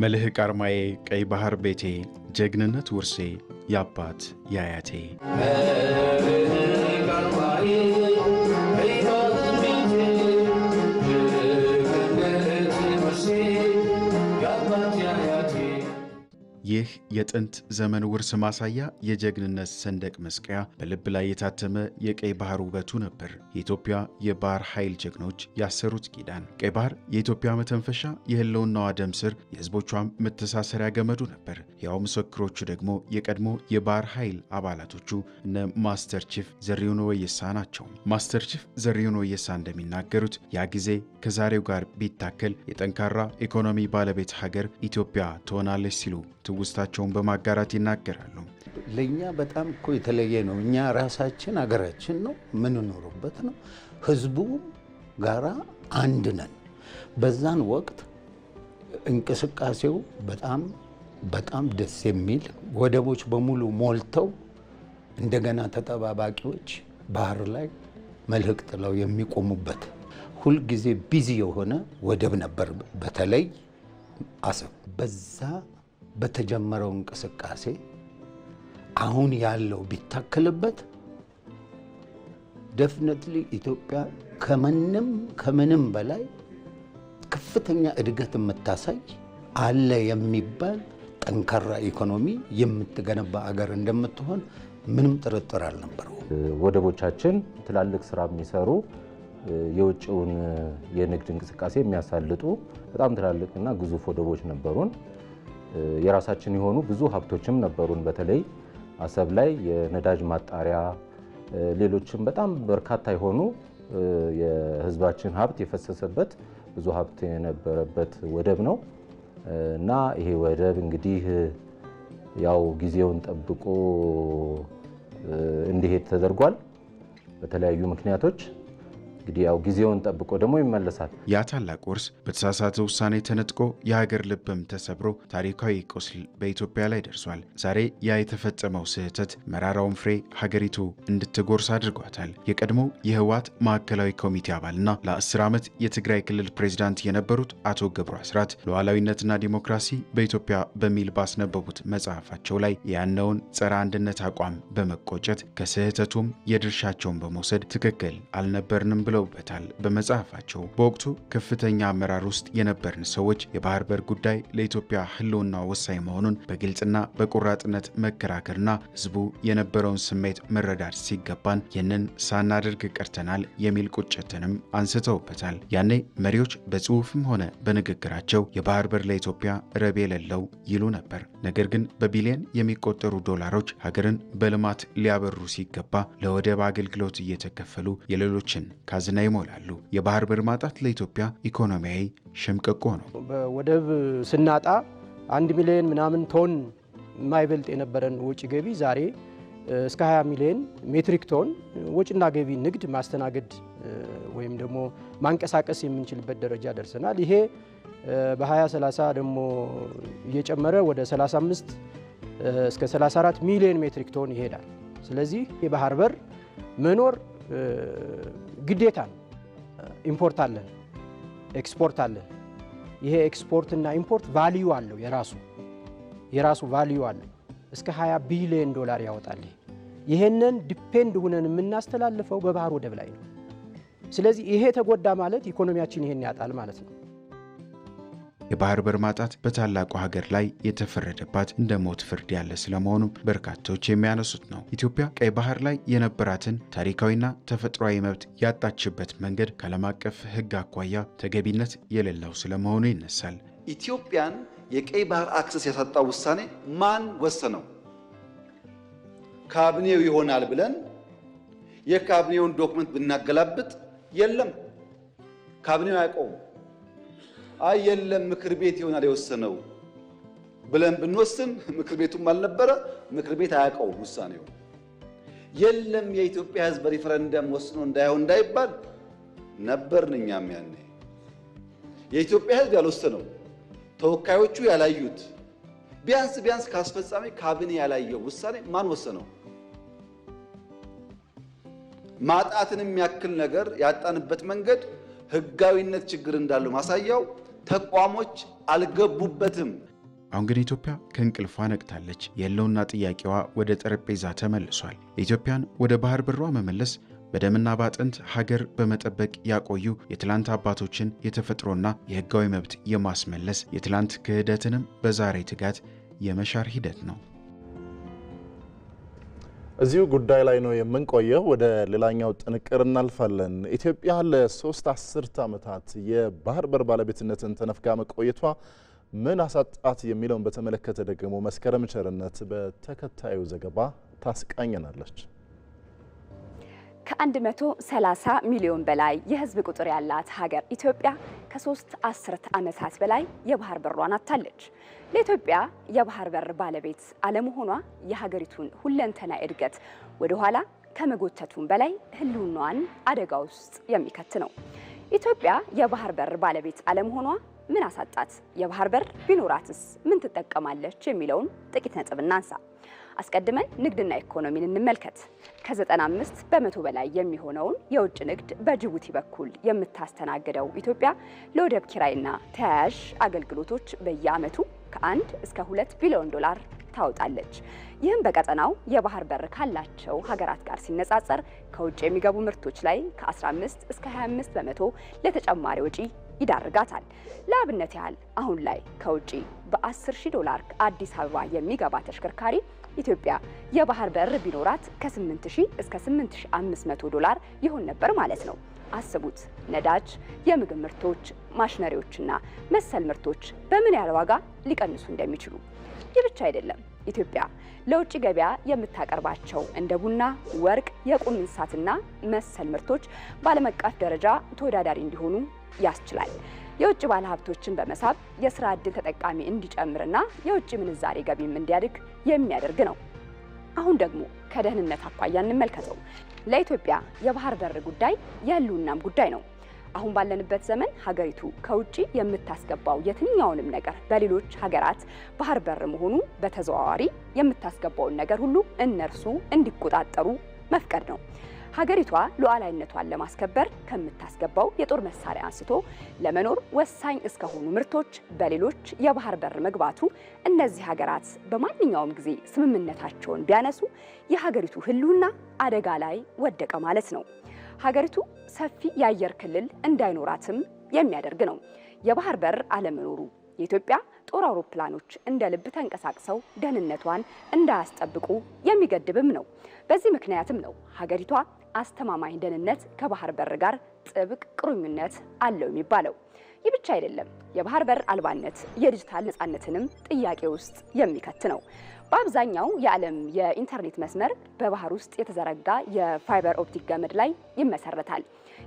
መልህቅ አርማዬ ቀይ ባህር ቤቴ ጀግንነት ውርሴ ያባት ያያቴ ይህ የጥንት ዘመን ውርስ ማሳያ የጀግንነት ሰንደቅ መስቀያ በልብ ላይ የታተመ የቀይ ባህር ውበቱ ነበር። የኢትዮጵያ የባህር ኃይል ጀግኖች ያሰሩት ኪዳን ቀይ ባህር የኢትዮጵያ መተንፈሻ፣ የህልውናዋ ደም ስር፣ የህዝቦቿም መተሳሰሪያ ገመዱ ነበር። ያው ምስክሮቹ ደግሞ የቀድሞ የባህር ኃይል አባላቶቹ እነ ማስተር ቺፍ ዘሪሁን ወየሳ ናቸው። ማስተር ቺፍ ዘሪሁን ወየሳ እንደሚናገሩት ያ ጊዜ ከዛሬው ጋር ቢታከል የጠንካራ ኢኮኖሚ ባለቤት ሀገር ኢትዮጵያ ትሆናለች ሲሉ ትውስታቸውን በማጋራት ይናገራሉ። ለኛ በጣም እኮ የተለየ ነው። እኛ ራሳችን ሀገራችን ነው ምንኖርበት ነው። ህዝቡ ጋራ አንድ ነን። በዛን ወቅት እንቅስቃሴው በጣም ደስ የሚል ወደቦች በሙሉ ሞልተው እንደገና ተጠባባቂዎች ባህር ላይ መልህቅ ጥለው የሚቆሙበት ሁልጊዜ ቢዚ የሆነ ወደብ ነበር። በተለይ አሰብ በዛ በተጀመረው እንቅስቃሴ አሁን ያለው ቢታከልበት ዴፊኒትሊ ኢትዮጵያ ከምንም በላይ ከፍተኛ እድገት የምታሳይ አለ የሚባል ጠንካራ ኢኮኖሚ የምትገነባ አገር እንደምትሆን ምንም ጥርጥር አልነበረውም። ወደቦቻችን ትላልቅ ስራ የሚሰሩ የውጭውን የንግድ እንቅስቃሴ የሚያሳልጡ በጣም ትላልቅና ግዙፍ ወደቦች ነበሩን። የራሳችን የሆኑ ብዙ ሀብቶችም ነበሩን። በተለይ አሰብ ላይ የነዳጅ ማጣሪያ፣ ሌሎችም በጣም በርካታ የሆኑ የህዝባችን ሀብት የፈሰሰበት ብዙ ሀብት የነበረበት ወደብ ነው እና ይሄ ወደብ እንግዲህ ያው ጊዜውን ጠብቆ እንዲሄድ ተደርጓል በተለያዩ ምክንያቶች። እንግዲህ ያው ጊዜውን ጠብቆ ደግሞ ይመለሳል። ያ ታላቅ ውርስ በተሳሳተ ውሳኔ ተነጥቆ የሀገር ልብም ተሰብሮ ታሪካዊ ቁስል በኢትዮጵያ ላይ ደርሷል። ዛሬ ያ የተፈጸመው ስህተት መራራውን ፍሬ ሀገሪቱ እንድትጎርስ አድርጓታል። የቀድሞው የህወሓት ማዕከላዊ ኮሚቴ አባልና ለ10 ዓመት የትግራይ ክልል ፕሬዝዳንት የነበሩት አቶ ገብሩ አስራት ሉዓላዊነትና ዲሞክራሲ በኢትዮጵያ በሚል ባስነበቡት መጽሐፋቸው ላይ ያነውን ጸረ አንድነት አቋም በመቆጨት ከስህተቱም የድርሻቸውን በመውሰድ ትክክል አልነበርንም ብለውበታል። በመጽሐፋቸው በወቅቱ ከፍተኛ አመራር ውስጥ የነበርን ሰዎች የባህር በር ጉዳይ ለኢትዮጵያ ህልውና ወሳኝ መሆኑን በግልጽና በቆራጥነት መከራከርና ህዝቡ የነበረውን ስሜት መረዳት ሲገባን ይህንን ሳናደርግ ቀርተናል የሚል ቁጭትንም አንስተውበታል። ያኔ መሪዎች በጽሁፍም ሆነ በንግግራቸው የባህር በር ለኢትዮጵያ ረብ የሌለው ይሉ ነበር። ነገር ግን በቢሊዮን የሚቆጠሩ ዶላሮች ሀገርን በልማት ሊያበሩ ሲገባ ለወደብ አገልግሎት እየተከፈሉ የሌሎችን ካዝና ይሞላሉ። የባህር በር ማጣት ለኢትዮጵያ ኢኮኖሚያዊ ሸምቀቆ ነው። በወደብ ስናጣ 1 ሚሊዮን ምናምን ቶን የማይበልጥ የነበረን ወጪ ገቢ ዛሬ እስከ 20 ሚሊዮን ሜትሪክ ቶን ወጪና ገቢ ንግድ ማስተናገድ ወይም ደግሞ ማንቀሳቀስ የምንችልበት ደረጃ ደርሰናል። ይሄ በ2030 ደግሞ እየጨመረ ወደ 35 እስከ 34 ሚሊዮን ሜትሪክ ቶን ይሄዳል። ስለዚህ የባህር በር መኖር ግዴታ ነው። ኢምፖርት አለን፣ ኤክስፖርት አለን። ይሄ ኤክስፖርት እና ኢምፖርት ቫልዩ አለው፣ የራሱ ቫልዩ አለው። እስከ 20 ቢሊዮን ዶላር ያወጣል። ይሄንን ዲፔንድ ሆነን የምናስተላልፈው በባህር ወደብ ላይ ነው። ስለዚህ ይሄ ተጎዳ ማለት ኢኮኖሚያችን ይሄን ያጣል ማለት ነው። የባህር በር ማጣት በታላቁ ሀገር ላይ የተፈረደባት እንደ ሞት ፍርድ ያለ ስለመሆኑም በርካቶች የሚያነሱት ነው። ኢትዮጵያ ቀይ ባህር ላይ የነበራትን ታሪካዊና ተፈጥሯዊ መብት ያጣችበት መንገድ ከዓለም አቀፍ ሕግ አኳያ ተገቢነት የሌለው ስለመሆኑ ይነሳል። ኢትዮጵያን የቀይ ባህር አክሰስ ያሳጣው ውሳኔ ማን ወሰነው? ካቢኔው ይሆናል ብለን የካቢኔውን ዶክመንት ብናገላብጥ የለም፣ ካቢኔው አያውቀውም። የለም ምክር ቤት ይሆናል የወሰነው ብለን ብንወስን ምክር ቤቱም አልነበረ፣ ምክር ቤት አያውቀውም ውሳኔው። የለም የኢትዮጵያ ሕዝብ ሪፈረንደም ወስኖ እንዳይባል ነበርን እኛም ያኔ። የኢትዮጵያ ሕዝብ ያልወሰነው ተወካዮቹ ያላዩት ቢያንስ ካስፈጻሚ ካቢኔ ያላየው ውሳኔ ማን ወሰነው? ማጣትን የሚያክል ነገር ያጣንበት መንገድ ህጋዊነት ችግር እንዳለው ማሳያው ተቋሞች አልገቡበትም። አሁን ግን ኢትዮጵያ ከእንቅልፏ ነቅታለች። የህልውና ጥያቄዋ ወደ ጠረጴዛ ተመልሷል። ኢትዮጵያን ወደ ባህር በሯ መመለስ በደምና ባጥንት ሀገር በመጠበቅ ያቆዩ የትላንት አባቶችን የተፈጥሮና የህጋዊ መብት የማስመለስ የትላንት ክህደትንም በዛሬ ትጋት የመሻር ሂደት ነው። እዚሁ ጉዳይ ላይ ነው የምንቆየው። ወደ ሌላኛው ጥንቅር እናልፋለን። ኢትዮጵያ ለሶስት አስርት ዓመታት የባህር በር ባለቤትነትን ተነፍጋ መቆየቷ ምን አሳጣት የሚለውን በተመለከተ ደግሞ መስከረም ቸርነት በተከታዩ ዘገባ ታስቃኘናለች። ከ130 ሚሊዮን በላይ የህዝብ ቁጥር ያላት ሀገር ኢትዮጵያ ከ3 አስርት ዓመታት በላይ የባህር በሯን አጥታለች። ለኢትዮጵያ የባህር በር ባለቤት አለመሆኗ የሀገሪቱን ሁለንተና እድገት ወደ ኋላ ከመጎተቱም በላይ ህልውናዋን አደጋ ውስጥ የሚከት ነው። ኢትዮጵያ የባህር በር ባለቤት አለመሆኗ ምን አሳጣት? የባህር በር ቢኖራትስ ምን ትጠቀማለች? የሚለውን ጥቂት ነጥብ እናንሳ። አስቀድመን ንግድና ኢኮኖሚን እንመልከት። ከ95 በመቶ በላይ የሚሆነውን የውጭ ንግድ በጅቡቲ በኩል የምታስተናግደው ኢትዮጵያ ለወደብ ኪራይና ተያያዥ አገልግሎቶች በየዓመቱ ከ1 እስከ 2 ቢሊዮን ዶላር ታወጣለች። ይህም በቀጠናው የባህር በር ካላቸው ሀገራት ጋር ሲነጻጸር ከውጭ የሚገቡ ምርቶች ላይ ከ15 እስከ 25 በመቶ ለተጨማሪ ወጪ ይዳርጋታል። ለአብነት ያህል አሁን ላይ ከውጪ በ10,000 ዶላር አዲስ አበባ የሚገባ ተሽከርካሪ ኢትዮጵያ የባህር በር ቢኖራት ከ8,000 እስከ 8,500 ዶላር ይሆን ነበር ማለት ነው። አስቡት፣ ነዳጅ፣ የምግብ ምርቶች፣ ማሽነሪዎችና መሰል ምርቶች በምን ያህል ዋጋ ሊቀንሱ እንደሚችሉ። ይህ ብቻ አይደለም። ኢትዮጵያ ለውጭ ገበያ የምታቀርባቸው እንደ ቡና፣ ወርቅ፣ የቁም እንስሳትና መሰል ምርቶች በዓለም አቀፍ ደረጃ ተወዳዳሪ እንዲሆኑ ያስችላል። የውጭ ባለሀብቶችን በመሳብ የስራ ዕድል ተጠቃሚ እንዲጨምርና የውጭ ምንዛሬ ገቢም እንዲያድግ የሚያደርግ ነው። አሁን ደግሞ ከደህንነት አኳያ እንመልከተው። ለኢትዮጵያ የባህር በር ጉዳይ የህልውናም ጉዳይ ነው። አሁን ባለንበት ዘመን ሀገሪቱ ከውጪ የምታስገባው የትኛውንም ነገር በሌሎች ሀገራት ባህር በር መሆኑ በተዘዋዋሪ የምታስገባውን ነገር ሁሉ እነርሱ እንዲቆጣጠሩ መፍቀድ ነው። ሀገሪቷ ሉዓላዊነቷን ለማስከበር ከምታስገባው የጦር መሳሪያ አንስቶ ለመኖር ወሳኝ እስከሆኑ ምርቶች በሌሎች የባህር በር መግባቱ እነዚህ ሀገራት በማንኛውም ጊዜ ስምምነታቸውን ቢያነሱ የሀገሪቱ ህልውና አደጋ ላይ ወደቀ ማለት ነው። ሀገሪቱ ሰፊ የአየር ክልል እንዳይኖራትም የሚያደርግ ነው። የባህር በር አለመኖሩ የኢትዮጵያ ጦር አውሮፕላኖች እንደ ልብ ተንቀሳቅሰው ደህንነቷን እንዳያስጠብቁ የሚገድብም ነው። በዚህ ምክንያትም ነው ሀገሪቷ አስተማማኝ ደህንነት ከባህር በር ጋር ጥብቅ ቁርኝነት አለው የሚባለው። ይህ ብቻ አይደለም። የባህር በር አልባነት የዲጂታል ነፃነትንም ጥያቄ ውስጥ የሚከት ነው። በአብዛኛው የዓለም የኢንተርኔት መስመር በባህር ውስጥ የተዘረጋ የፋይበር ኦፕቲክ ገመድ ላይ ይመሰረታል።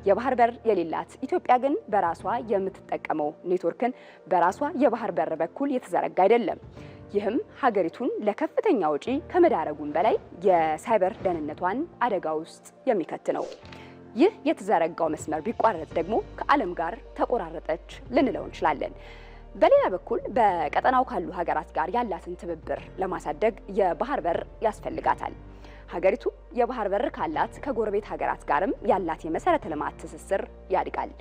የባህር በር የሌላት ኢትዮጵያ ግን በራሷ የምትጠቀመው ኔትወርክን በራሷ የባህር በር በኩል የተዘረጋ አይደለም። ይህም ሀገሪቱን ለከፍተኛ ወጪ ከመዳረጉም በላይ የሳይበር ደህንነቷን አደጋ ውስጥ የሚከት ነው። ይህ የተዘረጋው መስመር ቢቋረጥ ደግሞ ከዓለም ጋር ተቆራረጠች ልንለው እንችላለን። በሌላ በኩል በቀጠናው ካሉ ሀገራት ጋር ያላትን ትብብር ለማሳደግ የባህር በር ያስፈልጋታል። ሀገሪቱ የባህር በር ካላት ከጎረቤት ሀገራት ጋርም ያላት የመሰረተ ልማት ትስስር ያድጋል።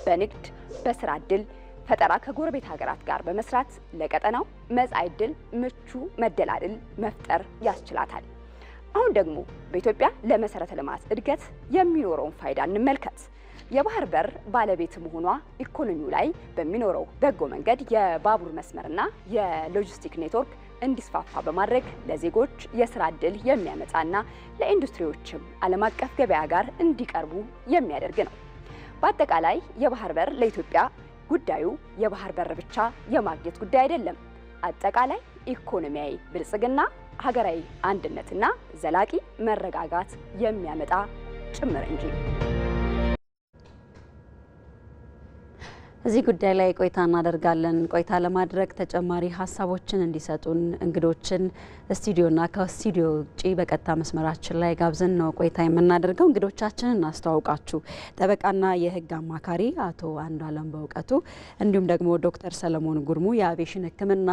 በንግድ፣ በስራ ዕድል ፈጠራ ከጎረቤት ሀገራት ጋር በመስራት ለቀጠናው መጻኢ ዕድል ምቹ መደላድል መፍጠር ያስችላታል። አሁን ደግሞ በኢትዮጵያ ለመሰረተ ልማት እድገት የሚኖረውን ፋይዳ እንመልከት። የባህር በር ባለቤት መሆኗ ኢኮኖሚው ላይ በሚኖረው በጎ መንገድ የባቡር መስመርና የሎጂስቲክ ኔትወርክ እንዲስፋፋ በማድረግ ለዜጎች የስራ ዕድል የሚያመጣና ለኢንዱስትሪዎችም ዓለም አቀፍ ገበያ ጋር እንዲቀርቡ የሚያደርግ ነው። በአጠቃላይ የባህር በር ለኢትዮጵያ ጉዳዩ የባህር በር ብቻ የማግኘት ጉዳይ አይደለም። አጠቃላይ ኢኮኖሚያዊ ብልጽግና፣ ሀገራዊ አንድነትና ዘላቂ መረጋጋት የሚያመጣ ጭምር እንጂ። እዚህ ጉዳይ ላይ ቆይታ እናደርጋለን። ቆይታ ለማድረግ ተጨማሪ ሀሳቦችን እንዲሰጡን እንግዶችን ስቱዲዮና ከስቱዲዮ ውጪ በቀጥታ መስመራችን ላይ ጋብዘን ነው ቆይታ የምናደርገው። እንግዶቻችንን እናስተዋውቃችሁ። ጠበቃና የሕግ አማካሪ አቶ አንዱዓለም በእውቀቱ እንዲሁም ደግሞ ዶክተር ሰለሞን ጉርሙ የአቪዬሽን ሕክምና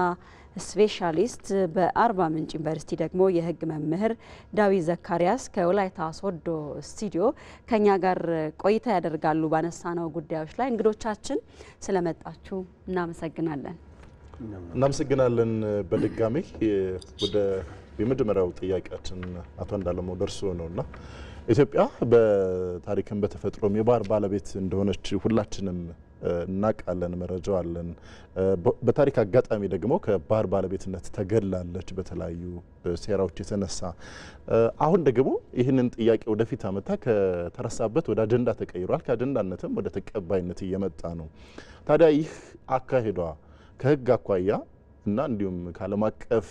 ስፔሻሊስት፣ በአርባ ምንጭ ዩኒቨርሲቲ ደግሞ የህግ መምህር ዳዊት ዘካሪያስ ከወላይታ ሶዶ ስቱዲዮ ከኛ ጋር ቆይታ ያደርጋሉ። ባነሳነው ጉዳዮች ላይ እንግዶቻችን ስለመጣችሁ እናመሰግናለን። እናመሰግናለን። በድጋሚ ወደ የመጀመሪያው ጥያቄያችን አቶ እንዳለማው ደርሶ ነውና ኢትዮጵያ በታሪክም በተፈጥሮም የባህር ባለቤት እንደሆነች ሁላችንም እናውቃለን፣ መረጃው አለን። በታሪክ አጋጣሚ ደግሞ ከባህር ባለቤትነት ተገላለች በተለያዩ ሴራዎች የተነሳ። አሁን ደግሞ ይህንን ጥያቄ ወደፊት አመጣ ከተረሳበት ወደ አጀንዳ ተቀይሯል። ከአጀንዳነትም ወደ ተቀባይነት እየመጣ ነው። ታዲያ ይህ አካሄዷ ከህግ አኳያ እና እንዲሁም ከዓለም አቀፍ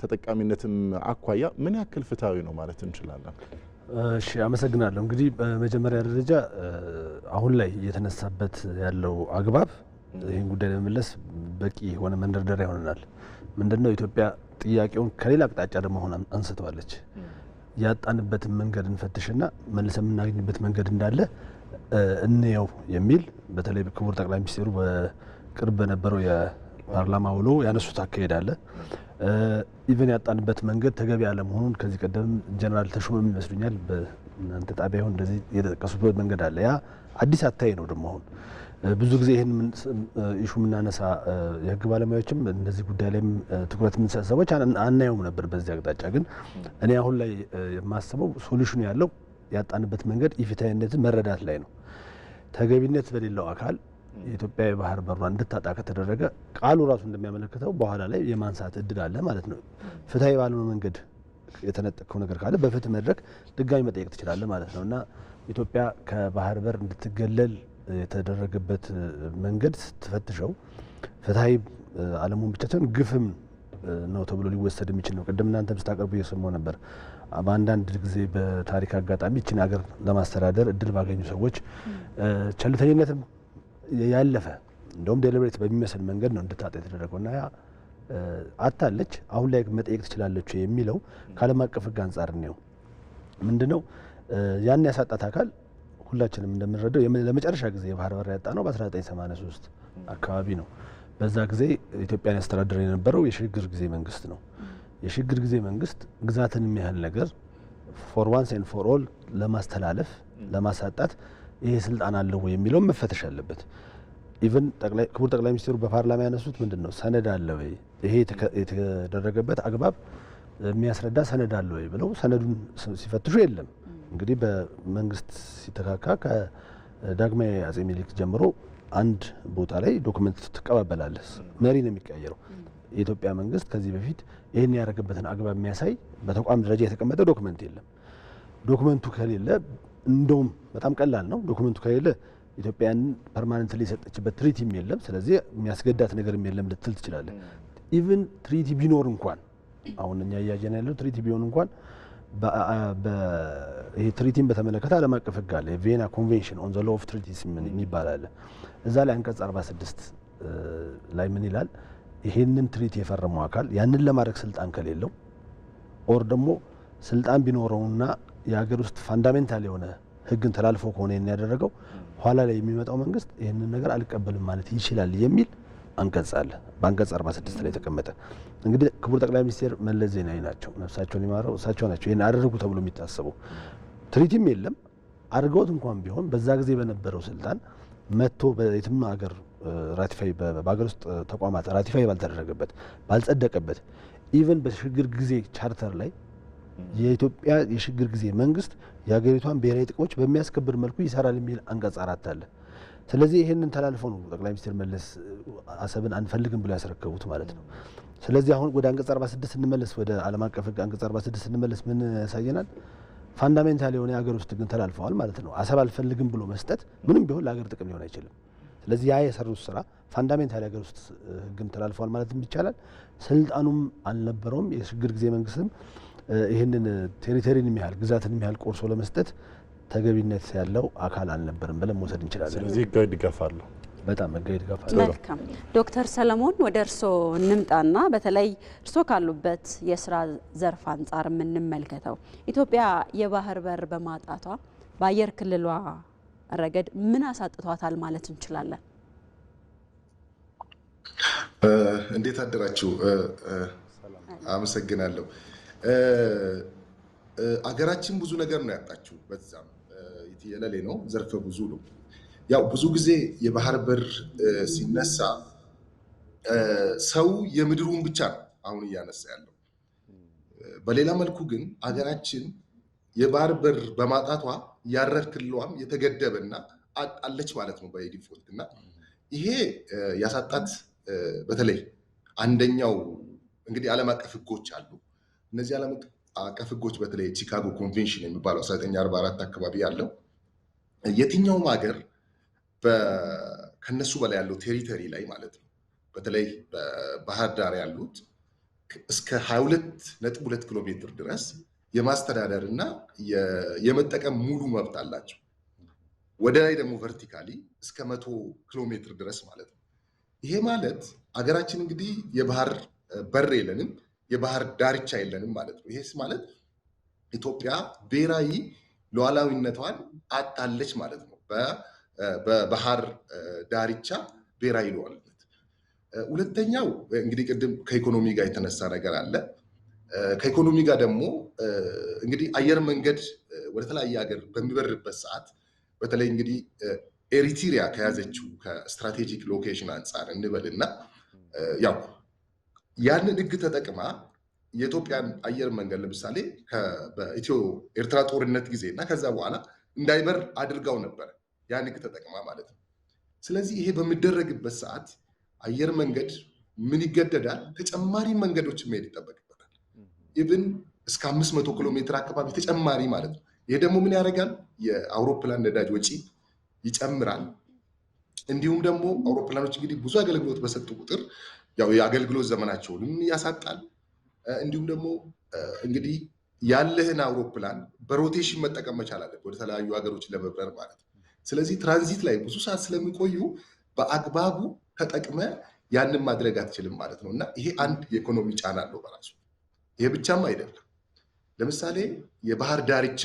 ተጠቃሚነትም አኳያ ምን ያክል ፍትሃዊ ነው ማለት እንችላለን? እሺ አመሰግናለሁ። እንግዲህ በመጀመሪያ ደረጃ አሁን ላይ እየተነሳበት ያለው አግባብ ይህን ጉዳይ ለመመለስ በቂ የሆነ መንደርደሪያ ይሆነናል። ምንድነው ኢትዮጵያ ጥያቄውን ከሌላ አቅጣጫ ደግሞ ሆና አንስተዋለች። ያጣንበትን መንገድ እንፈትሽና መልሰን የምናገኝበት መንገድ እንዳለ እንየው የሚል በተለይ ክቡር ጠቅላይ ሚኒስትሩ በቅርብ በነበረው የፓርላማ ውሎ ያነሱት አካሄድ አለ። ኢቨን ያጣንበት መንገድ ተገቢ አለመሆኑን ከዚህ ቀደም ጀነራል ተሾመም ይመስሉኛል በእናንተ ጣቢያው እንደዚህ የተጠቀሱበት መንገድ አለ። ያ አዲስ አታይ ነው። ደግሞ አሁን ብዙ ጊዜ ይህን ኢሹ የምናነሳ የህግ ባለሙያዎችም እንደዚህ ጉዳይ ላይም ትኩረት የምንሰጥ ሰዎች አናየውም ነበር በዚህ አቅጣጫ። ግን እኔ አሁን ላይ የማስበው ሶሉሽኑ ያለው ያጣንበት መንገድ ኢፍትሐዊነትን መረዳት ላይ ነው። ተገቢነት በሌለው አካል የኢትዮጵያ የባህር በሯን እንድታጣ ከተደረገ ቃሉ ራሱ እንደሚያመለክተው በኋላ ላይ የማንሳት እድል አለ ማለት ነው። ፍትሐዊ ባልሆነ መንገድ የተነጠቀው ነገር ካለ በፍትህ መድረክ ድጋሚ መጠየቅ ትችላለህ ማለት ነው እና ኢትዮጵያ ከባህር በር እንድትገለል የተደረገበት መንገድ ስትፈትሸው ፍትሐዊ አለመሆን ብቻ ሳይሆን ግፍም ነው ተብሎ ሊወሰድ የሚችል ነው። ቅድም እናንተም ስታቀርቡ እየሰማሁ ነበር። በአንዳንድ ጊዜ በታሪክ አጋጣሚ ይህችን ሀገር ለማስተዳደር እድል ባገኙ ሰዎች ቸልተኝነትም ያለፈ እንደውም ዴሊብሬት በሚመስል መንገድ ነው እንድታጣ የተደረገውና ያ አታለች። አሁን ላይ መጠየቅ ትችላለች የሚለው ከዓለም አቀፍ ሕግ አንጻር ነው። ምንድነው ያን ያሳጣት አካል ሁላችንም እንደምንረዳው ለመጨረሻ ጊዜ የባህር በር ያጣ ነው በ1983 አካባቢ ነው። በዛ ጊዜ ኢትዮጵያን ያስተዳድር የነበረው የሽግግር ጊዜ መንግስት ነው። የሽግግር ጊዜ መንግስት ግዛትን የሚያህል ነገር ፎር ዋንስ ኤንድ ፎር ኦል ለማስተላለፍ ለማሳጣት ይሄ ስልጣን አለው የሚለው መፈተሽ አለበት። ኢቭን ክቡር ጠቅላይ ሚኒስትሩ በፓርላማ ያነሱት ምንድነው ሰነድ አለ ወይ ይሄ የተደረገበት አግባብ የሚያስረዳ ሰነድ አለ ወይ ብለው ሰነዱን ሲፈትሹ የለም። እንግዲህ በመንግስት ሲተካካ ከዳግማዊ አጼ ምኒልክ ጀምሮ አንድ ቦታ ላይ ዶክመንት ትቀባበላለህ፣ መሪ ነው የሚቀያየረው። የኢትዮጵያ መንግስት ከዚህ በፊት ይህን ያደረገበትን አግባብ የሚያሳይ በተቋም ደረጃ የተቀመጠ ዶክመንት የለም። ዶክመንቱ ከሌለ እንደውም በጣም ቀላል ነው። ዶክመንቱ ከሌለ ኢትዮጵያን ፐርማነንትሊ የሰጠችበት ትሪቲም የለም። ስለዚህ የሚያስገዳት ነገርም የለም ልትል ትችላለህ። ኢቭን ትሪቲ ቢኖር እንኳን አሁን እኛ እያየን ያለው ትሪቲ ቢሆን እንኳን ይሄ ትሪቲን በተመለከተ ዓለም አቀፍ ሕግ አለ። የቪየና ኮንቬንሽን ኦን ዘ ሎው ኦፍ ትሪቲስ የሚባል አለ። እዛ ላይ አንቀጽ 46 ላይ ምን ይላል? ይሄንን ትሪቲ የፈረመው አካል ያንን ለማድረግ ስልጣን ከሌለው ኦር ደግሞ ስልጣን ቢኖረውና የሀገር ውስጥ ፋንዳሜንታል የሆነ ሕግን ተላልፎ ከሆነ ያደረገው ኋላ ላይ የሚመጣው መንግስት ይህንን ነገር አልቀበልም ማለት ይችላል የሚል አንቀጽ አለ። በአንቀጽ 46 ላይ የተቀመጠ እንግዲህ ክቡር ጠቅላይ ሚኒስትር መለስ ዜናዊ ናቸው፣ ነፍሳቸውን ይማረው፣ እሳቸው ናቸው ይህን አደረጉ ተብሎ የሚታሰበው። ትሪቲም የለም። አድርገውት እንኳን ቢሆን በዛ ጊዜ በነበረው ስልጣን መጥቶ በየትም ሀገር ራቲፋይ በሀገር ውስጥ ተቋማት ራቲፋይ ባልተደረገበት ባልጸደቀበት ኢቨን በሽግግር ጊዜ ቻርተር ላይ የኢትዮጵያ የሽግግር ጊዜ መንግስት የሀገሪቷን ብሔራዊ ጥቅሞች በሚያስከብር መልኩ ይሰራል የሚል አንቀጽ 4 አለ። ስለዚህ ይህንን ተላልፈው ነው ጠቅላይ ሚኒስትር መለስ አሰብን አንፈልግም ብሎ ያስረከቡት ማለት ነው። ስለዚህ አሁን ወደ አንቀጽ 46 ስንመለስ፣ ወደ ዓለም አቀፍ ሕግ አንቀጽ 46 ስንመለስ ምን ያሳየናል? ፋንዳሜንታል የሆነ የሀገር ውስጥ ሕግን ተላልፈዋል ማለት ነው። አሰብ አልፈልግም ብሎ መስጠት ምንም ቢሆን ለሀገር ጥቅም ሊሆን አይችልም። ስለዚህ ያ የሰሩት ስራ ፋንዳሜንታል የሀገር ውስጥ ሕግን ተላልፈዋል ማለት ይቻላል። ስልጣኑም አልነበረውም። የሽግግር ጊዜ መንግስትም ይህንን ቴሪቶሪን የሚያህል ግዛትን የሚያህል ቆርሶ ለመስጠት ተገቢነት ያለው አካል አልነበርም ብለን መውሰድ እንችላለን። ስለዚህ ህጋዊ ድጋፍ አለው። በጣም ህጋዊ ድጋፍ አለው። መልካም ዶክተር ሰለሞን ወደ እርስዎ እንምጣና በተለይ እርስዎ ካሉበት የስራ ዘርፍ አንጻር የምንመልከተው ኢትዮጵያ የባህር በር በማጣቷ በአየር ክልሏ ረገድ ምን አሳጥቷታል ማለት እንችላለን? እንዴት አደራችሁ? አመሰግናለሁ። አገራችን ብዙ ነገር ነው ያጣችው። በዛም የለሌ ነው፣ ዘርፈ ብዙ ነው። ያው ብዙ ጊዜ የባህር በር ሲነሳ ሰው የምድሩን ብቻ ነው አሁን እያነሳ ያለው። በሌላ መልኩ ግን አገራችን የባህር በር በማጣቷ ያረር ክልሏም የተገደበና አለች ማለት ነው በዲፎልት እና ይሄ ያሳጣት በተለይ አንደኛው እንግዲህ ዓለም አቀፍ ህጎች አሉ። እነዚህ ዓለም አቀፍ ህጎች በተለይ ቺካጎ ኮንቬንሽን የሚባለው 1944 አካባቢ ያለው የትኛውም ሀገር ከነሱ በላይ ያለው ቴሪቶሪ ላይ ማለት ነው በተለይ በባህር ዳር ያሉት እስከ 22.2 ኪሎ ሜትር ድረስ የማስተዳደር እና የመጠቀም ሙሉ መብት አላቸው። ወደ ላይ ደግሞ ቨርቲካሊ እስከ 100 ኪሎ ሜትር ድረስ ማለት ነው። ይሄ ማለት አገራችን እንግዲህ የባህር በር የለንም፣ የባህር ዳርቻ የለንም ማለት ነው። ይሄስ ማለት ኢትዮጵያ ብሔራዊ ሉዓላዊነቷን አጣለች ማለት ነው። በባህር ዳርቻ ብሔራዊ ሉዓላዊነት። ሁለተኛው እንግዲህ ቅድም ከኢኮኖሚ ጋር የተነሳ ነገር አለ። ከኢኮኖሚ ጋር ደግሞ እንግዲህ አየር መንገድ ወደ ተለያየ ሀገር በሚበርበት ሰዓት በተለይ እንግዲህ ኤሪትሪያ ከያዘችው ከስትራቴጂክ ሎኬሽን አንጻር እንበልና ያው ያንን ህግ ተጠቅማ የኢትዮጵያን አየር መንገድ ለምሳሌ በኢትዮ ኤርትራ ጦርነት ጊዜ እና ከዛ በኋላ እንዳይበር አድርጋው ነበር ያን ህግ ተጠቅማ ማለት ነው። ስለዚህ ይሄ በሚደረግበት ሰዓት አየር መንገድ ምን ይገደዳል? ተጨማሪ መንገዶች መሄድ ይጠበቅበታል። ኢቭን እስከ 500 ኪሎ ሜትር አካባቢ ተጨማሪ ማለት ነው። ይሄ ደግሞ ምን ያደርጋል? የአውሮፕላን ነዳጅ ወጪ ይጨምራል። እንዲሁም ደግሞ አውሮፕላኖች እንግዲህ ብዙ አገልግሎት በሰጡ ቁጥር ያው የአገልግሎት ዘመናቸውንም ያሳጣል። እንዲሁም ደግሞ እንግዲህ ያለህን አውሮፕላን በሮቴሽን መጠቀም መቻል አለብህ ወደ ተለያዩ ሀገሮች ለመብረር ማለት ነው። ስለዚህ ትራንዚት ላይ ብዙ ሰዓት ስለሚቆዩ በአግባቡ ተጠቅመ ያንን ማድረግ አትችልም ማለት ነው እና ይሄ አንድ የኢኮኖሚ ጫና አለው በራሱ። ይሄ ብቻም አይደለም። ለምሳሌ የባህር ዳርቻ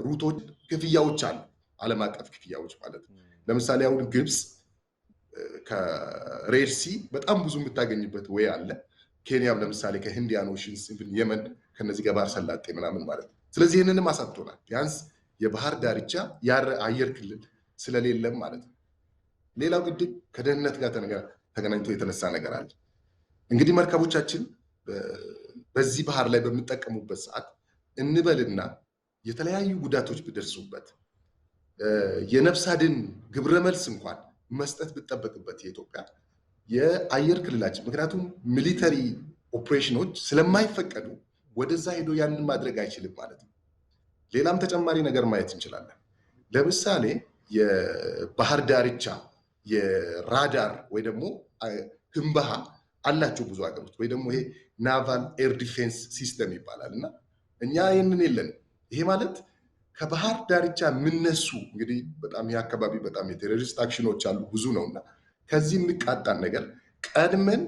ሩቶች ክፍያዎች አሉ፣ ዓለም አቀፍ ክፍያዎች ማለት ነው። ለምሳሌ አሁን ግብፅ ከሬድሲ በጣም ብዙ የምታገኝበት ወይ አለ። ኬንያም ለምሳሌ ከሂንዲያን ኦሽንስ፣ የመን ከነዚህ ጋር ባህረ ሰላጤ ምናምን ማለት ነው። ስለዚህ ይህንንም አሳጥቶናል። ቢያንስ የባህር ዳርቻ አየር ክልል ስለሌለም ማለት ነው። ሌላው ግድብ ከደህንነት ጋር ተገናኝቶ የተነሳ ነገር አለ። እንግዲህ መርከቦቻችን በዚህ ባህር ላይ በሚጠቀሙበት ሰዓት እንበልና የተለያዩ ጉዳቶች ቢደርሱበት የነፍስ አድን ግብረ መልስ እንኳን መስጠት ብጠበቅበት የኢትዮጵያ የአየር ክልላችን ምክንያቱም ሚሊተሪ ኦፕሬሽኖች ስለማይፈቀዱ ወደዛ ሄዶ ያንን ማድረግ አይችልም ማለት ነው። ሌላም ተጨማሪ ነገር ማየት እንችላለን። ለምሳሌ የባህር ዳርቻ የራዳር ወይ ደግሞ ትንበሃ አላቸው ብዙ ሀገሮች ወይ ደግሞ ይሄ ናቫል ኤር ዲፌንስ ሲስተም ይባላል እና እኛ ይህንን የለን። ይሄ ማለት ከባህር ዳርቻ የምነሱ እንግዲህ በጣም ይህ አካባቢ በጣም የቴሮሪስት አክሽኖች አሉ ብዙ ነውና ከዚህ የሚቃጣን ነገር ቀድመን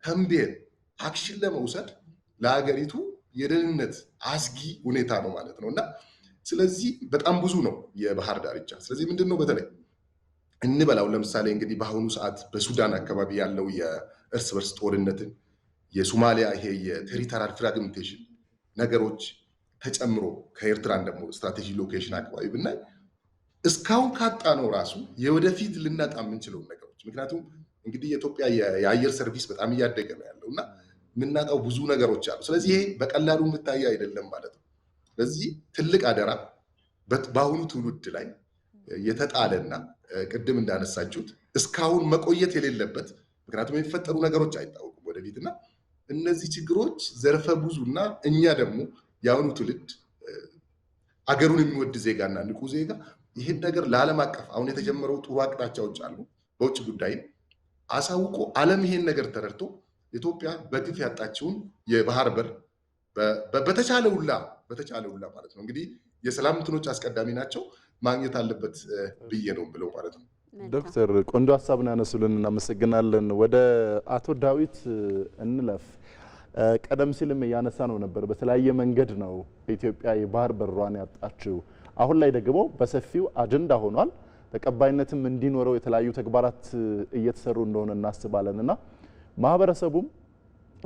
ተንቤን አክሽን ለመውሰድ ለሀገሪቱ የደህንነት አስጊ ሁኔታ ነው ማለት ነው እና ስለዚህ በጣም ብዙ ነው የባህር ዳርቻ። ስለዚህ ምንድን ነው በተለይ እንበላው ለምሳሌ እንግዲህ በአሁኑ ሰዓት በሱዳን አካባቢ ያለው የእርስ በርስ ጦርነትን የሶማሊያ ይሄ የቴሪቶሪያል ፍራግሜንቴሽን ነገሮች ተጨምሮ ከኤርትራን ደግሞ ስትራቴጂ ሎኬሽን አካባቢ ብናይ እስካሁን ካጣ ነው ራሱ የወደፊት ልናጣ የምንችለው ነገሮች። ምክንያቱም እንግዲህ የኢትዮጵያ የአየር ሰርቪስ በጣም እያደገ ነው ያለው እና የምናጣው ብዙ ነገሮች አሉ። ስለዚህ ይሄ በቀላሉ የምታየ አይደለም ማለት ነው። ስለዚህ ትልቅ አደራ በአሁኑ ትውልድ ላይ የተጣለና ቅድም እንዳነሳችሁት እስካሁን መቆየት የሌለበት ምክንያቱም የሚፈጠሩ ነገሮች አይታወቁም ወደፊትና እነዚህ ችግሮች ዘርፈ ብዙና እኛ ደግሞ የአሁኑ ትውልድ አገሩን የሚወድ ዜጋና ንቁ ዜጋ ይህን ነገር ለዓለም አቀፍ አሁን የተጀመረው ጥሩ አቅጣጫዎች አሉ። በውጭ ጉዳይም አሳውቆ ዓለም ይሄን ነገር ተረድቶ ኢትዮጵያ በግፍ ያጣችውን የባህር በር በተቻለ ሁላ ማለት ነው እንግዲህ የሰላም እንትኖች አስቀዳሚ ናቸው ማግኘት አለበት ብዬ ነው ብለው ማለት ነው። ዶክተር ቆንጆ ሀሳብ ነው ያነሱልን፣ እናመሰግናለን። ወደ አቶ ዳዊት እንለፍ። ቀደም ሲልም እያነሳ ነው ነበር በተለያየ መንገድ ነው ኢትዮጵያ የባህር በሯን ያጣችው። አሁን ላይ ደግሞ በሰፊው አጀንዳ ሆኗል። ተቀባይነትም እንዲኖረው የተለያዩ ተግባራት እየተሰሩ እንደሆነ እናስባለንና ማህበረሰቡም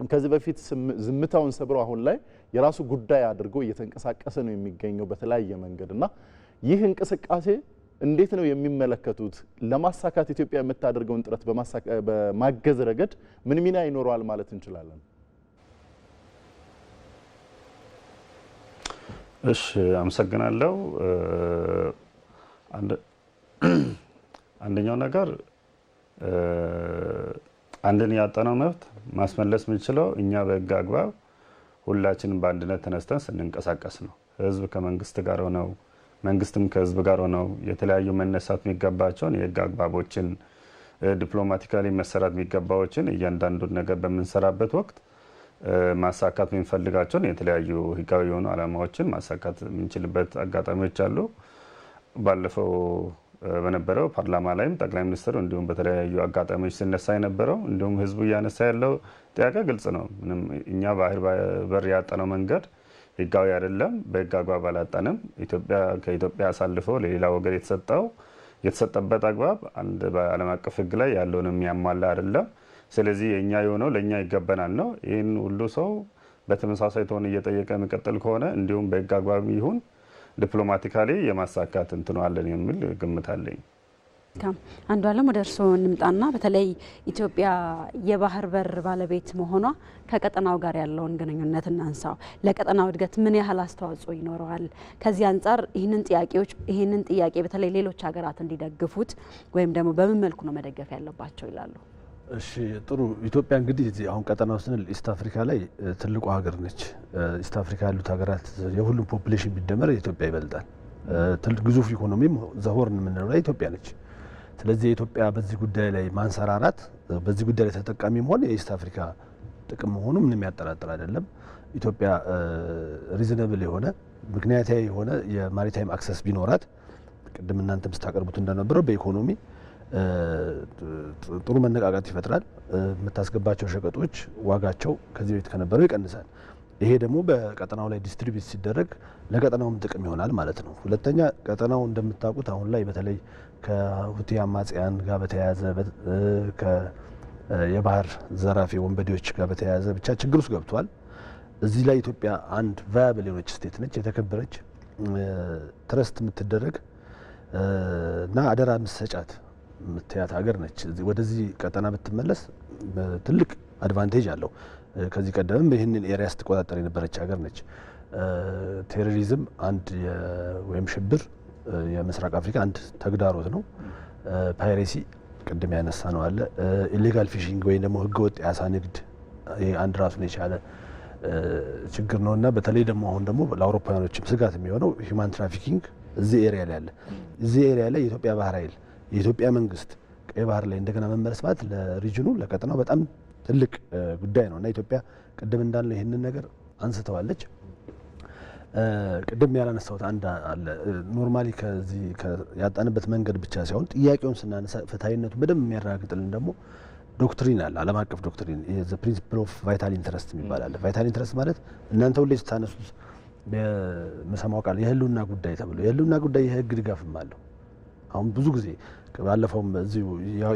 ከዚህ በፊት ዝምታውን ሰብሮ አሁን ላይ የራሱ ጉዳይ አድርጎ እየተንቀሳቀሰ ነው የሚገኘው በተለያየ መንገድና ይህ እንቅስቃሴ እንዴት ነው የሚመለከቱት? ለማሳካት ኢትዮጵያ የምታደርገውን ጥረት በማገዝ ረገድ ምን ሚና ይኖረዋል ማለት እንችላለን? እሺ አመሰግናለሁ። አንደኛው ነገር አንድን ያጣነው መብት ማስመለስ የምንችለው እኛ በህግ አግባብ ሁላችንም በአንድነት ተነስተን ስንንቀሳቀስ ነው። ህዝብ ከመንግስት ጋር ሆነው መንግስትም ከህዝብ ጋር ሆነው የተለያዩ መነሳት የሚገባቸውን የህግ አግባቦችን ዲፕሎማቲካሊ መሰራት የሚገባዎችን እያንዳንዱን ነገር በምንሰራበት ወቅት ማሳካት የምንፈልጋቸውን የተለያዩ ህጋዊ የሆኑ ዓላማዎችን ማሳካት የምንችልበት አጋጣሚዎች አሉ። ባለፈው በነበረው ፓርላማ ላይም ጠቅላይ ሚኒስትሩ እንዲሁም በተለያዩ አጋጣሚዎች ሲነሳ የነበረው እንዲሁም ህዝቡ እያነሳ ያለው ጥያቄ ግልጽ ነው። ምንም እኛ ባህር በር ያጣነው መንገድ ህጋዊ አይደለም፣ በህግ አግባብ አላጣንም። ከኢትዮጵያ አሳልፈው ለሌላ ወገን የተሰጠበት አግባብ አንድ በዓለም አቀፍ ህግ ላይ ያለውን የሚያሟላ አይደለም። ስለዚህ የኛ የሆነው ለኛ ይገባናል ነው። ይህን ሁሉ ሰው በተመሳሳይ ተሆነ እየጠየቀ የሚቀጥል ከሆነ እንዲሁም በህግ አግባብ ይሁን ዲፕሎማቲካሊ የማሳካት እንትኗለን የሚል ግምት አለኝ። አንዱ ዓለም ወደ እርስዎ እንምጣና በተለይ ኢትዮጵያ የባህር በር ባለቤት መሆኗ ከቀጠናው ጋር ያለውን ግንኙነት እናንሳው። ለቀጠናው እድገት ምን ያህል አስተዋጽኦ ይኖረዋል? ከዚህ አንጻር ይህንን ጥያቄ በተለይ ሌሎች ሀገራት እንዲደግፉት ወይም ደግሞ በምን መልኩ ነው መደገፍ ያለባቸው ይላሉ? እሺ ጥሩ። ኢትዮጵያ እንግዲህ አሁን ቀጠናው ስንል ኢስት አፍሪካ ላይ ትልቁ ሀገር ነች። ኢስት አፍሪካ ያሉት ሀገራት የሁሉም ፖፑሌሽን ቢደመር ኢትዮጵያ ይበልጣል። ግዙፍ ኢኮኖሚም ዘሆርን የምንለው ላይ ኢትዮጵያ ነች። ስለዚህ የኢትዮጵያ በዚህ ጉዳይ ላይ ማንሰራራት፣ በዚህ ጉዳይ ላይ ተጠቃሚ መሆን የኢስት አፍሪካ ጥቅም መሆኑ ምንም ያጠራጥር አይደለም። ኢትዮጵያ ሪዝነብል የሆነ ምክንያታዊ የሆነ የማሪታይም አክሰስ ቢኖራት ቅድም እናንተም ስታቀርቡት እንደነበረው በኢኮኖሚ ጥሩ መነቃቃት ይፈጥራል። የምታስገባቸው ሸቀጦች ዋጋቸው ከዚህ በፊት ከነበረው ይቀንሳል። ይሄ ደግሞ በቀጠናው ላይ ዲስትሪቢዩት ሲደረግ ለቀጠናውም ጥቅም ይሆናል ማለት ነው። ሁለተኛ ቀጠናው እንደምታውቁት አሁን ላይ በተለይ ከሁቲ አማጽያን ጋር በተያያዘ የባህር ዘራፊ ወንበዴዎች ጋር በተያያዘ ብቻ ችግር ውስጥ ገብቷል። እዚህ ላይ ኢትዮጵያ አንድ ቫያብል የሆነች ስቴት ነች፣ የተከበረች ትረስት የምትደረግ እና አደራ ምሰጫት ምትያት ሀገር ነች። ወደዚህ ቀጠና ብትመለስ ትልቅ አድቫንቴጅ አለው። ከዚህ ቀደምም ይህንን ኤሪያ ስትቆጣጠር የነበረች ሀገር ነች። ቴሮሪዝም አንድ ወይም ሽብር የምስራቅ አፍሪካ አንድ ተግዳሮት ነው። ፓይሬሲ ቅድም ያነሳ ነው አለ። ኢሌጋል ፊሽንግ ወይም ደግሞ ህገወጥ የአሳ ንግድ አንድ ራሱን የቻለ ችግር ነው እና በተለይ ደግሞ አሁን ደግሞ ለአውሮፓውያኖችም ስጋት የሚሆነው ሂውማን ትራፊኪንግ እዚህ ኤሪያ ላይ አለ። እዚህ ኤሪያ ላይ የኢትዮጵያ ባህር ኃይል የኢትዮጵያ መንግስት ቀይ ባህር ላይ እንደገና መመለስ ማለት ለሪጅኑ ለቀጠናው በጣም ትልቅ ጉዳይ ነው እና ኢትዮጵያ ቅድም እንዳልነው ይህንን ነገር አንስተዋለች። ቅድም ያላነሳሁት አንድ አለ። ኖርማሊ ከዚህ ያጣንበት መንገድ ብቻ ሳይሆን ጥያቄውን ስናነሳ ፍትሐዊነቱ በደንብ የሚያረጋግጥልን ደግሞ ዶክትሪን አለ፣ ዓለም አቀፍ ዶክትሪን ዘ ፕሪንሲፕል ኦፍ ቫይታል ኢንትረስት የሚባል አለ። ቫይታል ኢንትረስት ማለት እናንተ ሁሌ ስታነሱት በመሰማው ቃል የህልውና ጉዳይ ተብሎ የህልውና ጉዳይ የህግ ድጋፍም አለው። አሁን ብዙ ጊዜ ባለፈውም እዚሁ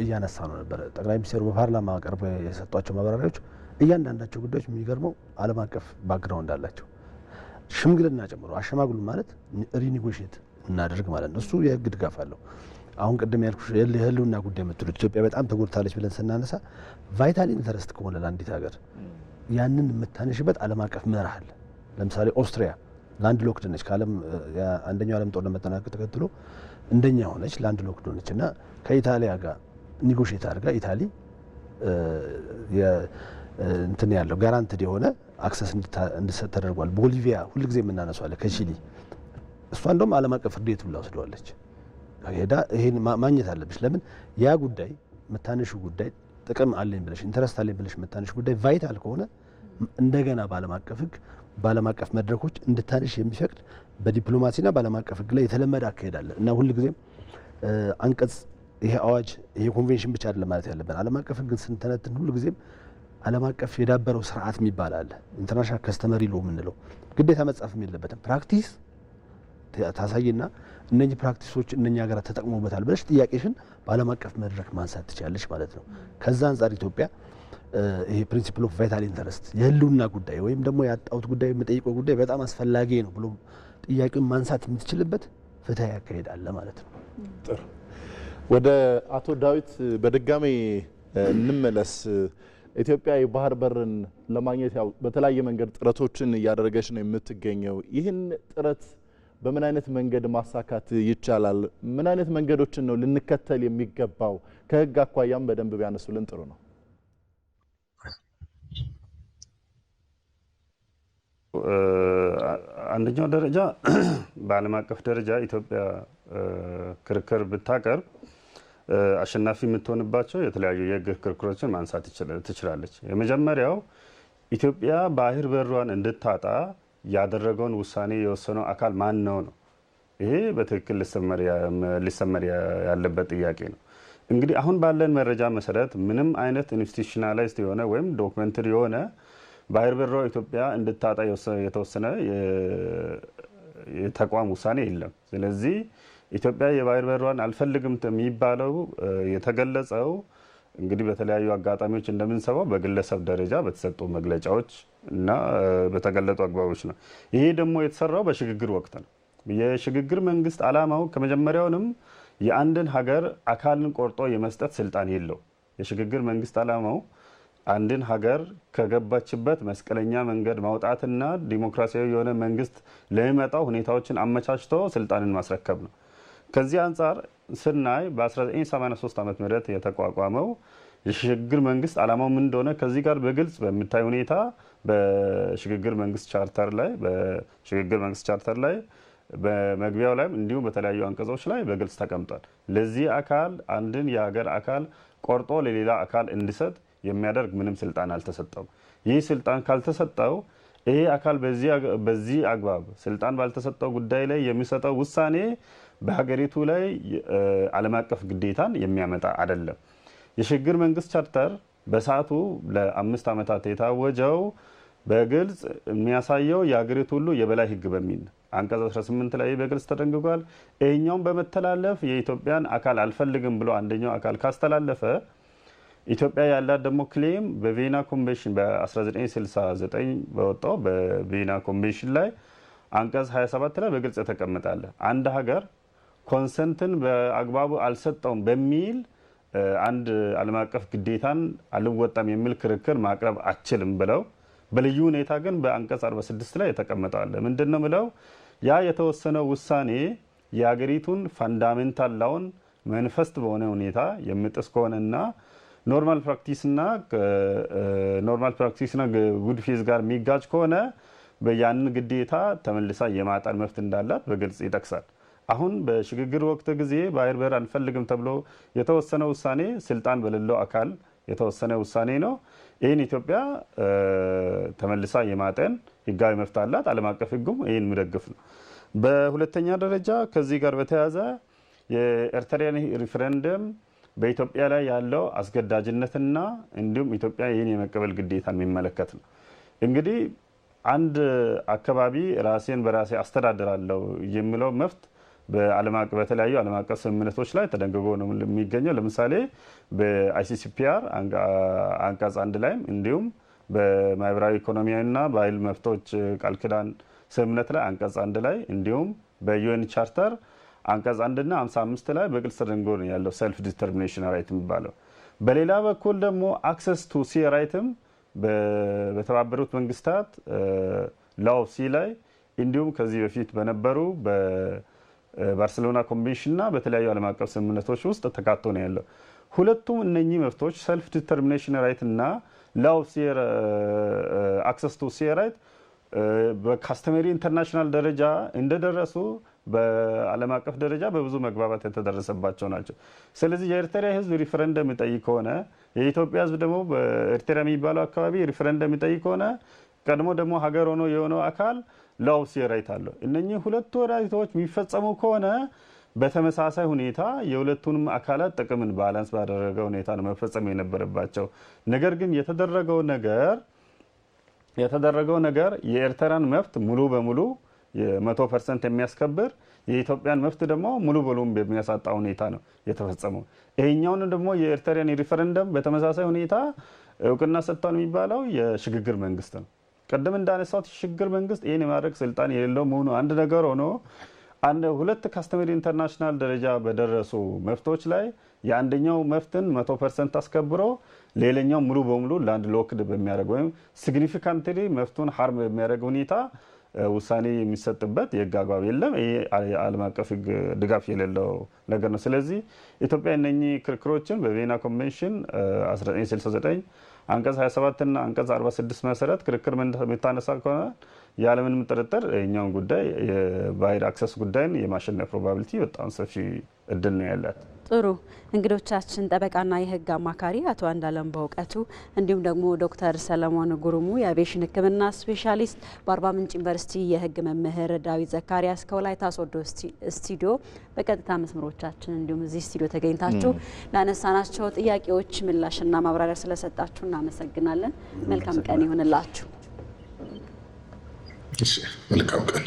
እያነሳ ነው ነበር ጠቅላይ ሚኒስትሩ በፓርላማ ቀርበው የሰጧቸው ማብራሪያዎች እያንዳንዳቸው ጉዳዮች የሚገርመው ዓለም አቀፍ ባክግራውንድ አላቸው። ሽምግልና ጨምሮ አሸማግሉ ማለት ሪኒጎሽት እናደርግ ማለት ነው። እሱ የህግ ድጋፍ አለው። አሁን ቅድም ያልኩሽ የህልውና ጉዳይ የምትሉት ኢትዮጵያ በጣም ተጎድታለች ብለን ስናነሳ ቫይታል ኢንተረስት ከሆነ ለአንዲት ሀገር ያንን የምታነሽበት ዓለም አቀፍ መርህ አለ። ለምሳሌ ኦስትሪያ ላንድ ሎክድ ነች። ከዓለም አንደኛው ዓለም ጦርነት መጠናቀቅ ተከትሎ እንደኛ ሆነች ላንድ ሎክድ ሆነች እና ከኢታሊያ ጋር ኒጎሽት አድርጋ ኢታሊ እንትን ያለው ጋራንትድ የሆነ አክሰስ እንድሰጥ ተደርጓል። ቦሊቪያ ሁልጊዜ የምናነሷለን ከቺሊ እሷ እንደውም ዓለም አቀፍ ፍርድ ቤት ብላ ወስደዋለች። ሄዳ ይሄን ማግኘት አለብሽ። ለምን ያ ጉዳይ መታነሹ ጉዳይ ጥቅም አለኝ ብለሽ ኢንተረስት አለኝ ብለሽ መታነሹ ጉዳይ ቫይታል ከሆነ እንደገና በዓለም አቀፍ ሕግ በዓለም አቀፍ መድረኮች እንድታነሽ የሚፈቅድ በዲፕሎማሲና በዓለም አቀፍ ሕግ ላይ የተለመደ አካሄዳለ እና ሁልጊዜም አንቀጽ ይሄ አዋጅ ይሄ ኮንቬንሽን ብቻ አይደለም ማለት ያለብን። ዓለም አቀፍ ሕግን ስንተነትን ሁልጊዜም ዓለም አቀፍ የዳበረው ስርዓት የሚባል አለ። ኢንተርናሽናል ከስተመሪ ሎ የምንለው ግዴታ መጻፍም የለበትም። ፕራክቲስ ታሳይና እነኚህ ፕራክቲሶች እነኚህ ሀገራት ተጠቅሞበታል ብለሽ ጥያቄሽን በዓለም አቀፍ መድረክ ማንሳት ትችላለሽ ማለት ነው። ከዛ አንጻር ኢትዮጵያ ይሄ ፕሪንሲፕል ኦፍ ቫይታል ኢንተረስት የህልውና ጉዳይ ወይም ደግሞ ያጣሁት ጉዳይ የምጠይቀው ጉዳይ በጣም አስፈላጊ ነው ብሎ ጥያቄውን ማንሳት የምትችልበት ፍትሐዊ አካሄድ አለ ማለት ነው። ጥሩ። ወደ አቶ ዳዊት በድጋሚ እንመለስ። ኢትዮጵያ የባህር በርን ለማግኘት ያው በተለያየ መንገድ ጥረቶችን እያደረገች ነው የምትገኘው። ይህን ጥረት በምን አይነት መንገድ ማሳካት ይቻላል? ምን አይነት መንገዶችን ነው ልንከተል የሚገባው? ከህግ አኳያም በደንብ ቢያነሱልን ጥሩ ነው። አንደኛው ደረጃ በዓለም አቀፍ ደረጃ ኢትዮጵያ ክርክር ብታቀርብ አሸናፊ የምትሆንባቸው የተለያዩ የህግ ክርክሮችን ማንሳት ትችላለች። የመጀመሪያው ኢትዮጵያ ባህር በሯን እንድታጣ ያደረገውን ውሳኔ የወሰነው አካል ማን ነው ነው። ይሄ በትክክል ሊሰመር ያለበት ጥያቄ ነው። እንግዲህ አሁን ባለን መረጃ መሰረት ምንም አይነት ኢንስቲቱሽናላይዝድ የሆነ ወይም ዶክመንተሪ የሆነ ባህር በሯ ኢትዮጵያ እንድታጣ የተወሰነ የተቋም ውሳኔ የለም። ስለዚህ ኢትዮጵያ የባህር በሯን አልፈልግም የሚባለው የተገለጸው እንግዲህ በተለያዩ አጋጣሚዎች እንደምንሰማው በግለሰብ ደረጃ በተሰጡ መግለጫዎች እና በተገለጡ አግባቦች ነው። ይሄ ደግሞ የተሰራው በሽግግር ወቅት ነው። የሽግግር መንግስት ዓላማው ከመጀመሪያውንም የአንድን ሀገር አካልን ቆርጦ የመስጠት ስልጣን የለው። የሽግግር መንግስት ዓላማው አንድን ሀገር ከገባችበት መስቀለኛ መንገድ ማውጣትና ዲሞክራሲያዊ የሆነ መንግስት ለሚመጣው ሁኔታዎችን አመቻችቶ ስልጣንን ማስረከብ ነው። ከዚህ አንጻር ስናይ በ1983 ዓመተ ምህረት የተቋቋመው የሽግግር መንግስት ዓላማው ምን እንደሆነ ከዚህ ጋር በግልጽ በሚታይ ሁኔታ በሽግግር መንግስት ቻርተር ላይ በመግቢያው ላይ እንዲሁም በተለያዩ አንቀጾች ላይ በግልጽ ተቀምጧል። ለዚህ አካል አንድን የሀገር አካል ቆርጦ ለሌላ አካል እንዲሰጥ የሚያደርግ ምንም ስልጣን አልተሰጠውም። ይህ ስልጣን ካልተሰጠው ይሄ አካል በዚህ አግባብ ስልጣን ባልተሰጠው ጉዳይ ላይ የሚሰጠው ውሳኔ በሀገሪቱ ላይ ዓለም አቀፍ ግዴታን የሚያመጣ አይደለም። የሽግግር መንግስት ቻርተር በሰዓቱ ለ5 ዓመታት የታወጀው በግልጽ የሚያሳየው የሀገሪቱ ሁሉ የበላይ ህግ በሚል አንቀጽ 18 ላይ በግልጽ ተደንግጓል። ይሄኛውን በመተላለፍ የኢትዮጵያን አካል አልፈልግም ብሎ አንደኛው አካል ካስተላለፈ ኢትዮጵያ ያላት ደግሞ ክሌም በቪየና ኮንቬንሽን በ1969 በወጣው በቪየና ኮንቬንሽን ላይ አንቀጽ 27 ላይ በግልጽ ተቀምጣለ። አንድ ሀገር ኮንሰንትን በአግባቡ አልሰጠውም በሚል አንድ ዓለም አቀፍ ግዴታን አልወጣም የሚል ክርክር ማቅረብ አችልም ብለው በልዩ ሁኔታ ግን በአንቀጽ 46 ላይ የተቀመጠዋል። ምንድነው ብለው ያ የተወሰነው ውሳኔ የሀገሪቱን ፋንዳሜንታል ላውን መንፈስት በሆነ ሁኔታ የሚጥስ ከሆነና ኖርማል ፕራክቲስና ጉድ ፌዝ ጋር የሚጋጭ ከሆነ በያንን ግዴታ ተመልሳ የማጣን መብት እንዳላት በግልጽ ይጠቅሳል። አሁን በሽግግር ወቅት ጊዜ ባህር በር አንፈልግም ተብሎ የተወሰነ ውሳኔ ስልጣን በሌለው አካል የተወሰነ ውሳኔ ነው። ይህን ኢትዮጵያ ተመልሳ የማጠን ህጋዊ መብት አላት። ዓለም አቀፍ ህጉም ይህን የሚደግፍ ነው። በሁለተኛ ደረጃ ከዚህ ጋር በተያያዘ የኤርትራን ሪፈረንደም በኢትዮጵያ ላይ ያለው አስገዳጅነትና እንዲሁም ኢትዮጵያ ይህን የመቀበል ግዴታን የሚመለከት ነው። እንግዲህ አንድ አካባቢ ራሴን በራሴ አስተዳድራለሁ የሚለው መብት በተለያዩ ዓለም አቀፍ ስምምነቶች ላይ ተደንግጎ ነው የሚገኘው። ለምሳሌ በአይሲሲፒአር አንቀጽ 1 ላይ እንዲሁም በማህበራዊ ኢኮኖሚያዊና ባህል መብቶች ቃል ኪዳን ስምምነት ላይ አንቀጽ 1 ላይ እንዲሁም በዩኤን ቻርተር አንቀጽ 1 እና 55 ላይ በግልጽ ተደንግጎ ነው ያለው ሰልፍ ዲተርሚኔሽን ራይት የሚባለው። በሌላ በኩል ደግሞ አክሰስ ቱ ሲ ራይትም በተባበሩት መንግስታት ላው ሲ ላይ እንዲሁም ከዚህ በፊት በነበሩ በባርሴሎና ኮንቬንሽን እና በተለያዩ ዓለም አቀፍ ስምምነቶች ውስጥ ተካቶ ነው ያለው። ሁለቱም እነኚህ መብቶች ሰልፍ ዲተርሚኔሽን ራይት እና ላው ሲ አክሰስ ቱ ሲ ራይት በካስተመሪ ኢንተርናሽናል ደረጃ እንደደረሱ በዓለም አቀፍ ደረጃ በብዙ መግባባት የተደረሰባቸው ናቸው። ስለዚህ የኤርትራ ህዝብ ሪፈረንደም ይጠይቅ ከሆነ የኢትዮጵያ ህዝብ ደግሞ በኤርትራ የሚባለው አካባቢ ሪፈረንደም ይጠይቅ ከሆነ ቀድሞ ደግሞ ሀገር ሆኖ የሆነው አካል ላው ሲ ራይት አለው። እነኚህ ሁለቱ ራይቶች የሚፈጸሙ ከሆነ በተመሳሳይ ሁኔታ የሁለቱንም አካላት ጥቅምን ባላንስ ባደረገ ሁኔታ ነው መፈጸም የነበረባቸው። ነገር ግን የተደረገው ነገር የኤርትራን መብት ሙሉ በሙሉ 100% የሚያስከብር የኢትዮጵያን መብት ደግሞ ሙሉ በሙሉ በሚያሳጣ ሁኔታ ነው የተፈጸመው። ይሄኛውን ደግሞ የኤርትራን ሪፈረንደም በተመሳሳይ ሁኔታ እውቅና ሰጥቷል የሚባለው የሽግግር መንግስት ነው። ቀደም እንዳነሳሁት የሽግግር መንግስት ይሄን የማድረግ ስልጣን የሌለው መሆኑ አንድ ነገር ሆኖ ሁለት ካስተመሪ ኢንተርናሽናል ደረጃ በደረሱ መፍቶች ላይ የአንደኛው መፍትን 100% አስከብሮ ሌላኛው ሙሉ በሙሉ ላንድ ሎክድ በሚያደርግ ወይም ሲግኒፊካንትሊ መፍቱን ሃርም በሚያደርግ ሁኔታ ውሳኔ የሚሰጥበት የህግ አግባብ የለም። ይሄ ዓለም አቀፍ ህግ ድጋፍ የሌለው ነገር ነው። ስለዚህ ኢትዮጵያ እነኚህ ክርክሮችን በቬና ኮንቬንሽን 1969 አንቀጽ 27 እና አንቀጽ 46 መሰረት ክርክር የምታነሳ ከሆነ ያለምንም ጥርጥር እኛውን ጉዳይ የባህር አክሰስ ጉዳይን የማሸነፍ ፕሮባቢሊቲ በጣም ሰፊ እድል ነው ያላት። ጥሩ እንግዶቻችን ጠበቃና የህግ አማካሪ አቶ አንዳለም በእውቀቱ እንዲሁም ደግሞ ዶክተር ሰለሞን ጉሩሙ የአቪዬሽን ሕክምና ስፔሻሊስት፣ በአርባ ምንጭ ዩኒቨርሲቲ የህግ መምህር ዳዊት ዘካሪያስ ከወላይታ ሶዶ ስቱዲዮ በቀጥታ መስመሮቻችን እንዲሁም እዚህ ስቱዲዮ ተገኝታችሁ ላነሳናቸው ጥያቄዎች ምላሽና ማብራሪያ ስለሰጣችሁ እናመሰግናለን። መልካም ቀን ይሁንላችሁ። መልካም ቀን።